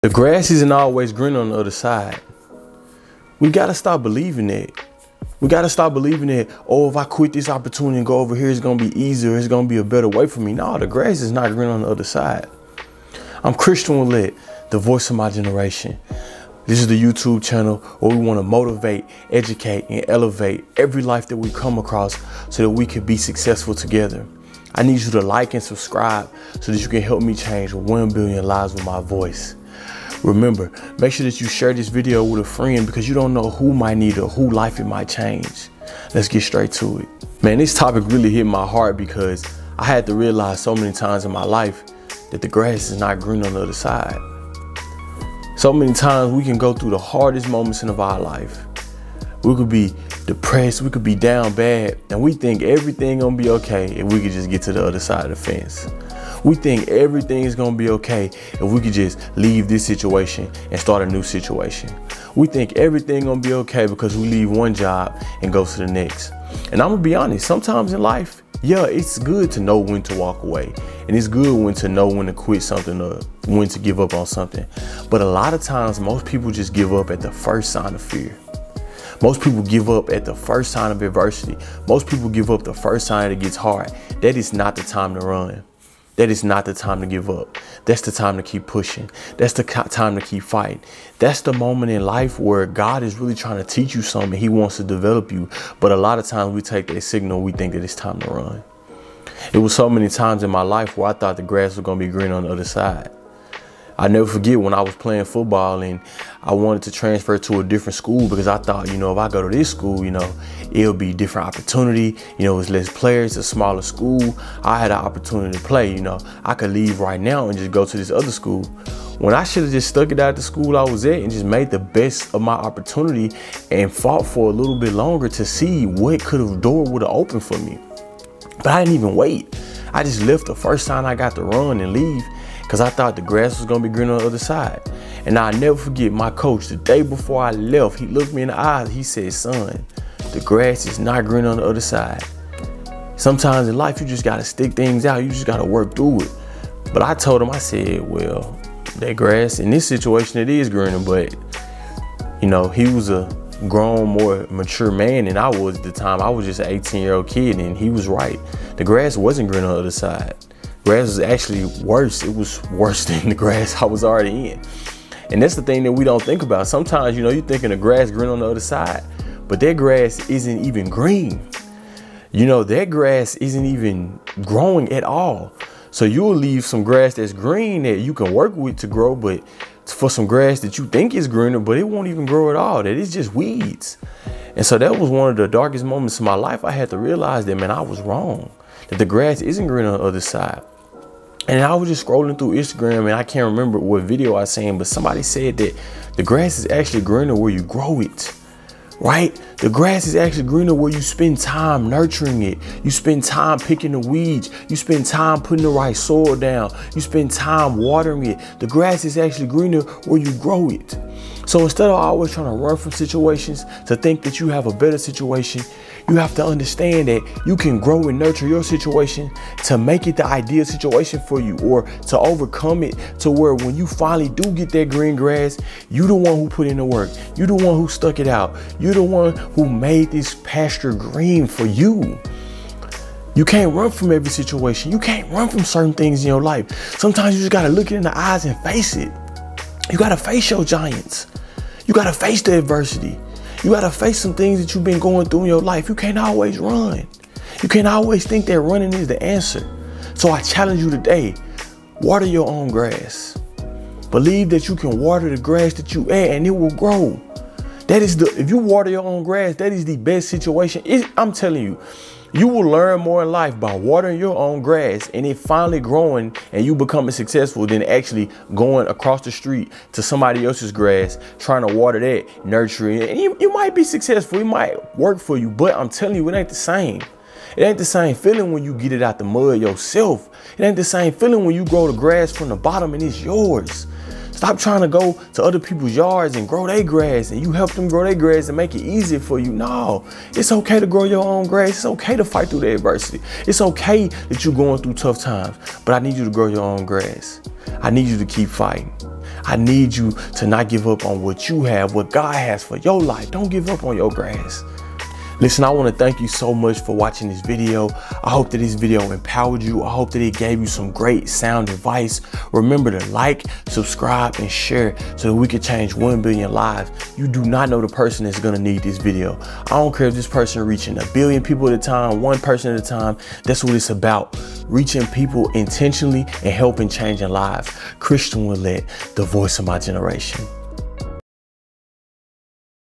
The grass isn't always green on the other side. We gotta stop believing that. We gotta stop believing that, oh, if I quit this opportunity and go over here, it's gonna be easier, it's gonna be a better way for me. No, the grass is not green on the other side. I'm Christion Willett, the voice of my generation. This is the YouTube channel where we wanna motivate, educate, and elevate every life that we come across so that we can be successful together. I need you to like and subscribe so that you can help me change 1 billion lives with my voice. Remember, make sure that you share this video with a friend because you don't know who might need it or who life it might change. Let's get straight to it. Man, this topic really hit my heart because I had to realize so many times in my life that the grass is not green on the other side. So many times we can go through the hardest moments in our life. We could be depressed, we could be down bad, and we think everything gonna be okay if we could just get to the other side of the fence. We think everything is gonna be okay if we could just leave this situation and start a new situation. We think everything gonna be okay because we leave one job and go to the next. And I'm gonna be honest, sometimes in life, yeah, it's good to know when to walk away. And it's good to know when to quit something or when to give up on something. But a lot of times, most people just give up at the first sign of fear. Most people give up at the first sign of adversity. Most people give up the first sign it gets hard. That is not the time to run. That is not the time to give up. That's the time to keep pushing. That's the time to keep fighting. That's the moment in life where God is really trying to teach you something. He wants to develop you. But a lot of times we take that signal, we think that it's time to run. It was so many times in my life where I thought the grass was going to be green on the other side. I never forget when I was playing football and I wanted to transfer to a different school because I thought, if I go to this school, it'll be different opportunity. It's less players, it's a smaller school. I had an opportunity to play, I could leave right now and just go to this other school. When I should have just stuck it out at the school I was at and just made the best of my opportunity and fought for a little bit longer to see what door would have opened for me. But I didn't even wait. I just left the first time I got to run and leave because I thought the grass was going to be green on the other side. And I'll never forget my coach, the day before I left, he looked me in the eyes. He said, son, the grass is not green on the other side. Sometimes in life, you just got to stick things out. You just got to work through it. But I told him, I said, well, that grass in this situation, it is greener. But, he was a grown, more mature man than I was at the time. I was just an 18-year-old kid, and he was right. The grass wasn't green on the other side. Grass was actually worse. It was worse than the grass I was already in. And that's the thing that we don't think about. Sometimes, you're thinking the grass green on the other side, but that grass isn't even green. That grass isn't even growing at all. So you'll leave some grass that's green that you can work with to grow, but for some grass that you think is greener, but it won't even grow at all. That is just weeds. And so that was one of the darkest moments in my life. I had to realize that, man, I was wrong, that the grass isn't green on the other side. And I was just scrolling through Instagram and I can't remember what video I seen, but somebody said that the grass is actually greener where you grow it, right? The grass is actually greener where you spend time nurturing it. You spend time picking the weeds. You spend time putting the right soil down. You spend time watering it. The grass is actually greener where you grow it. So instead of always trying to run from situations to think that you have a better situation, you have to understand that you can grow and nurture your situation to make it the ideal situation for you, or to overcome it to where when you finally do get that green grass, you the one who put in the work. You the one who stuck it out. You the one who made this pasture green for you. You can't run from every situation. You can't run from certain things in your life. Sometimes you just got to look it in the eyes and face it. You got to face your giants. You got to face the adversity. You got to face some things that you've been going through in your life. You can't always run. You can't always think that running is the answer. So I challenge you today, water your own grass. Believe that you can water the grass that you add and it will grow. If you water your own grass, that is the best situation. I'm telling you, you will learn more in life by watering your own grass and it finally growing and you becoming successful than actually going across the street to somebody else's grass, trying to water that, nurturing it. And you might be successful. It might work for you, but I'm telling you, it ain't the same. It ain't the same feeling when you get it out the mud yourself. It ain't the same feeling when you grow the grass from the bottom and it's yours. Stop trying to go to other people's yards and grow their grass and you help them grow their grass and make it easier for you. No, it's okay to grow your own grass. It's okay to fight through the adversity. It's okay that you're going through tough times, but I need you to grow your own grass. I need you to keep fighting. I need you to not give up on what you have, what God has for your life. Don't give up on your grass. Listen, I want to thank you so much for watching this video. I hope that this video empowered you. I hope that it gave you some great sound advice. Remember to like, subscribe, and share so that we can change 1 billion lives. You do not know the person that's going to need this video. I don't care if this person reaching 1 billion people at a time, 1 person at a time. That's what it's about. Reaching people intentionally and helping changing lives. Christion Willett, the voice of my generation.